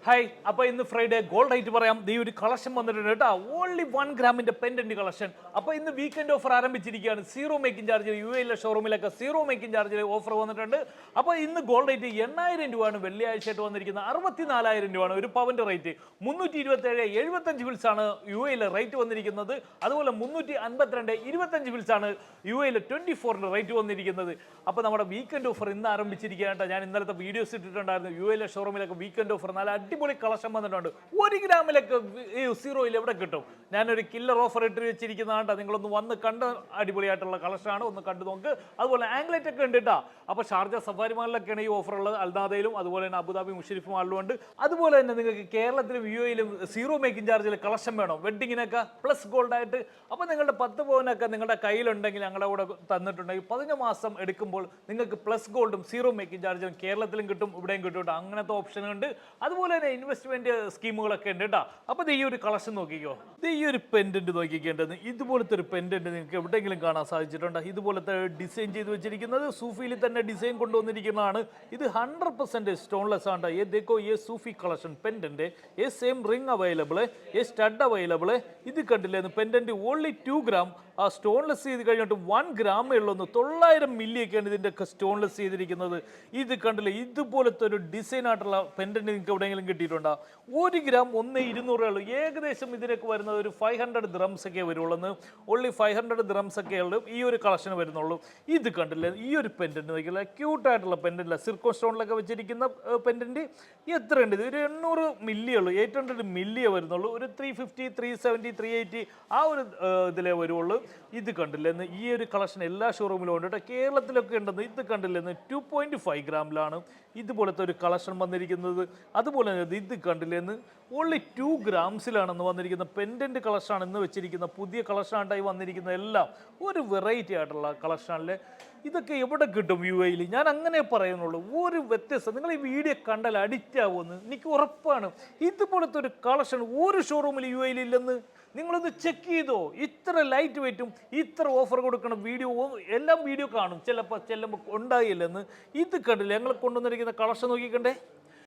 Hi, അപ്പോൾ ഇന്ന് Friday gold rate പറയാം. ദീ ഒരു കളക്ഷൻ വന്നിട്ടുണ്ട് കേട്ടോ. ഓൺലി 1 ഗ്രാമിന്റെ പെൻഡന്റ് കളക്ഷൻ. അപ്പോൾ ഇന്ന് വീക്കെൻഡ് ഓഫർ ആരംഭിച്ചിരിക്കുകയാണ്. സീറോ മേക്കിംഗ് ചാർജിൽ യു എയിലെ ഷോറൂമിലൊക്കെ സീറോ മേക്കിംഗ് ചാർജിൽ ഓഫർ വന്നിട്ടുണ്ട്. അപ്പോൾ ഇന്ന് ഗോൾഡ് റേറ്റ് 8000 രൂപയാണ് വെള്ളിയാഴ്ചയായിട്ട് വന്നിരിക്കുന്നത്. 64000 രൂപയാണ് ഒരു പവന്റെ റേറ്റ്. 327 75 ഫിൽസ് ആണ് യു എയിലെ റേറ്റ് വന്നിരിക്കുന്നത്. അതുപോലെ 352 25 ഫിൽസ് ആണ് യു എയിലെ 24ന്റെ റേറ്റ് വന്നിരിക്കുന്നത്. അപ്പോൾ നമ്മുടെ വീക്കെൻഡ് ഓഫർ ഇന്ന് ആരംഭിച്ചിരിക്കുകയാണ്. ഞാൻ ഇന്നലത്തെ വീഡിയോസ് ഇട്ടിട്ടുണ്ടായിരുന്നു. യു എയിലെ ഷോറൂമിലൊക്കെ വീക്കെൻഡ് ഓഫർ നല്ല അടിപൊളി കളക്ഷൻ വന്നിട്ടുണ്ട്. 1 ഗ്രാമിലൊക്കെ സീറോയിൽ എവിടെ കിട്ടും? ഞാനൊരു കില്ലർ ഓഫർ ഇട്ട് വെച്ചിരിക്കുന്നതാണ്. നിങ്ങളൊന്ന് വന്ന് കണ്ട് അടിപൊളിയായിട്ടുള്ള കളക്ഷനാണ്, ഒന്ന് കണ്ടു നോക്ക്. അതുപോലെ ആംഗ്ലേറ്റ് ഒക്കെ ഉണ്ട് കേട്ടോ. അപ്പോൾ ഷാർജ സഫാരി മാളിലൊക്കെയാണ് ഈ ഓഫർ ഉള്ളത്. അൽനാദയിലും അതുപോലെ തന്നെ അബുദാബി മുഷരിഫ് മാളിലും ഉണ്ട്. അതുപോലെ തന്നെ നിങ്ങൾക്ക് കേരളത്തിലും യു എയിലും സീറോ മേക്കിംഗ് ചാർജിൽ കളക്ഷൻ വേണം വെഡിങ്ങിനൊക്കെ പ്ലസ് ഗോൾഡ് ആയിട്ട്. അപ്പോൾ നിങ്ങളുടെ 10 പവനൊക്കെ നിങ്ങളുടെ കയ്യിലുണ്ടെങ്കിൽ ഞങ്ങളുടെ കൂടെ തന്നിട്ടുണ്ടെങ്കിൽ 15 മാസം എടുക്കുമ്പോൾ നിങ്ങൾക്ക് പ്ലസ് ഗോൾഡും സീറോ മേക്കിംഗ് ചാർജും കേരളത്തിലും കിട്ടും, ഇവിടെയും കിട്ടും കേട്ടോ. അങ്ങനത്തെ ഓപ്ഷൻ ഉണ്ട്. അതുപോലെ തന്നെ ഇൻവെസ്റ്റ്മെന്റ് സ്കീമുകളൊക്കെ ഉണ്ട് കേട്ടോ. അപ്പോൾ ഈ ഒരു കളക്ഷൻ നോക്കിക്കോ. ഈ ഒരു പെൻഡന്റ് നോക്കിക്കേണ്ടത് ഇതുപോലത്തെ ഒരു പെൻഡന്റ് നിങ്ങൾക്ക് എവിടെയെങ്കിലും കാണാൻ സാധിച്ചിട്ടുണ്ടോ? ഇതുപോലത്തെ ഡിസൈൻ ചെയ്ത് വെച്ചിരിക്കുന്നത് സൂഫിയിൽ തന്നെ ഡിസൈൻ കൊണ്ടുവന്നിരിക്കുന്നതാണ്. ഇത് 100% സ്റ്റോൺലെസ് ആണ്. ये देखो ये सूफी കളക്ഷൻ പെൻഡന്റ് ये सेम റിംഗ് അവൈലബിൾ ये സ്റ്റഡ് അവൈലബിൾ. ഇത് കണ്ടില്ലേ പെൻഡന്റ് ഓൺലി 2 ഗ്രാം. ആ സ്റ്റോൺലെസ് ചെയ്ത് കഴിഞ്ഞിട്ട് 1 ഗ്രാമേ ഉള്ളൂ. 900 മില്ലിയൊക്കെയാണ് ഇതിൻ്റെ ഒക്കെ സ്റ്റോൺലെസ് ചെയ്തിരിക്കുന്നത്. ഇത് കണ്ടില്ലേ ഇതുപോലത്തെ ഒരു ഡിസൈൻ ആയിട്ടുള്ള പെൻഡന്റ് നിങ്ങൾക്ക് എവിടെയെങ്കിലും കിട്ടിയിട്ടുണ്ടോ? 1 ഗ്രാം 1,200 ഉള്ളൂ. ഏകദേശം ഇതിനൊക്കെ വരുന്നത് ഒരു 500 ദിറംസ് ഒക്കെ വരുള്ളൂ. ഓൺലി 500 ദിറംസ് ഒക്കെ ഉള്ളൂ ഈ ഒരു കളക്ഷൻ വരുന്നുള്ളൂ. ഇത് കണ്ടില്ലേ ഈ ഒരു പെൻഡന്റ് നോക്കിയില്ല, ക്യൂട്ടായിട്ടുള്ള പെൻഡന്റ് സിർക്കോ സ്റ്റോണിലൊക്കെ വെച്ചിരിക്കുന്ന പെൻഡന്റ്. എത്രയുണ്ട്? ഇത് ഒരു 800 മില്ലിയേ ഉള്ളൂ. 800 മില്ലിയേ വരുന്നുള്ളൂ. ഒരു 350 370 380 ആ ഒരു ഇതിലേ വരുള്ളൂ. ഇത് കണ്ടില്ലെന്ന് ഈ ഒരു കളക്ഷൻ എല്ലാ ഷോറൂമിലും ഉണ്ട് കേട്ടോ. കേരളത്തിലൊക്കെ ഉണ്ടെന്ന്. ഇത് കണ്ടില്ലെന്ന് 2.5 ഗ്രാമിലാണ് ഇതുപോലത്തെ ഒരു കളക്ഷൻ വന്നിരിക്കുന്നത്. അതുപോലെ തന്നെ ഇത് കണ്ടില്ലെന്ന് ഓൺലി 2 ഗ്രാംസിലാണെന്ന് വന്നിരിക്കുന്ന പെൻഡന്റ് കളക്ഷനാണ് ഇന്ന് വെച്ചിരിക്കുന്ന പുതിയ കളക്ഷനായിട്ടായി വന്നിരിക്കുന്ന എല്ലാം ഒരു വെറൈറ്റി ആയിട്ടുള്ള കളക്ഷനാണല്ലേ. ഇതൊക്കെ എവിടെ കിട്ടും യു എയിൽ? ഞാൻ അങ്ങനെ പറയുന്നുള്ളൂ. ഒരു വ്യത്യസ്തം നിങ്ങൾ ഈ വീഡിയോ കണ്ടാൽ അഡിക്റ്റ് ആവുമെന്ന് എനിക്ക് ഉറപ്പാണ്. ഇതുപോലത്തെ ഒരു കളക്ഷൻ ഒരു ഷോറൂമിൽ യു എയിൽ ഇല്ലെന്ന് നിങ്ങളൊന്ന് ചെക്ക് ചെയ്തോ. ഇത്ര ലൈറ്റ് വെയിറ്റും ഇത്ര ഓഫർ കൊടുക്കണം വീഡിയോ എല്ലാം വീഡിയോ കാണും. ചിലപ്പോൾ ചെല്ലുമ്പോൾ ഉണ്ടായില്ലെന്ന്. ഇത് കണ്ടില്ല ഞങ്ങൾ കൊണ്ടുവന്നിരിക്കുന്ന കളക്ഷൻ നോക്കിക്കണ്ടേ.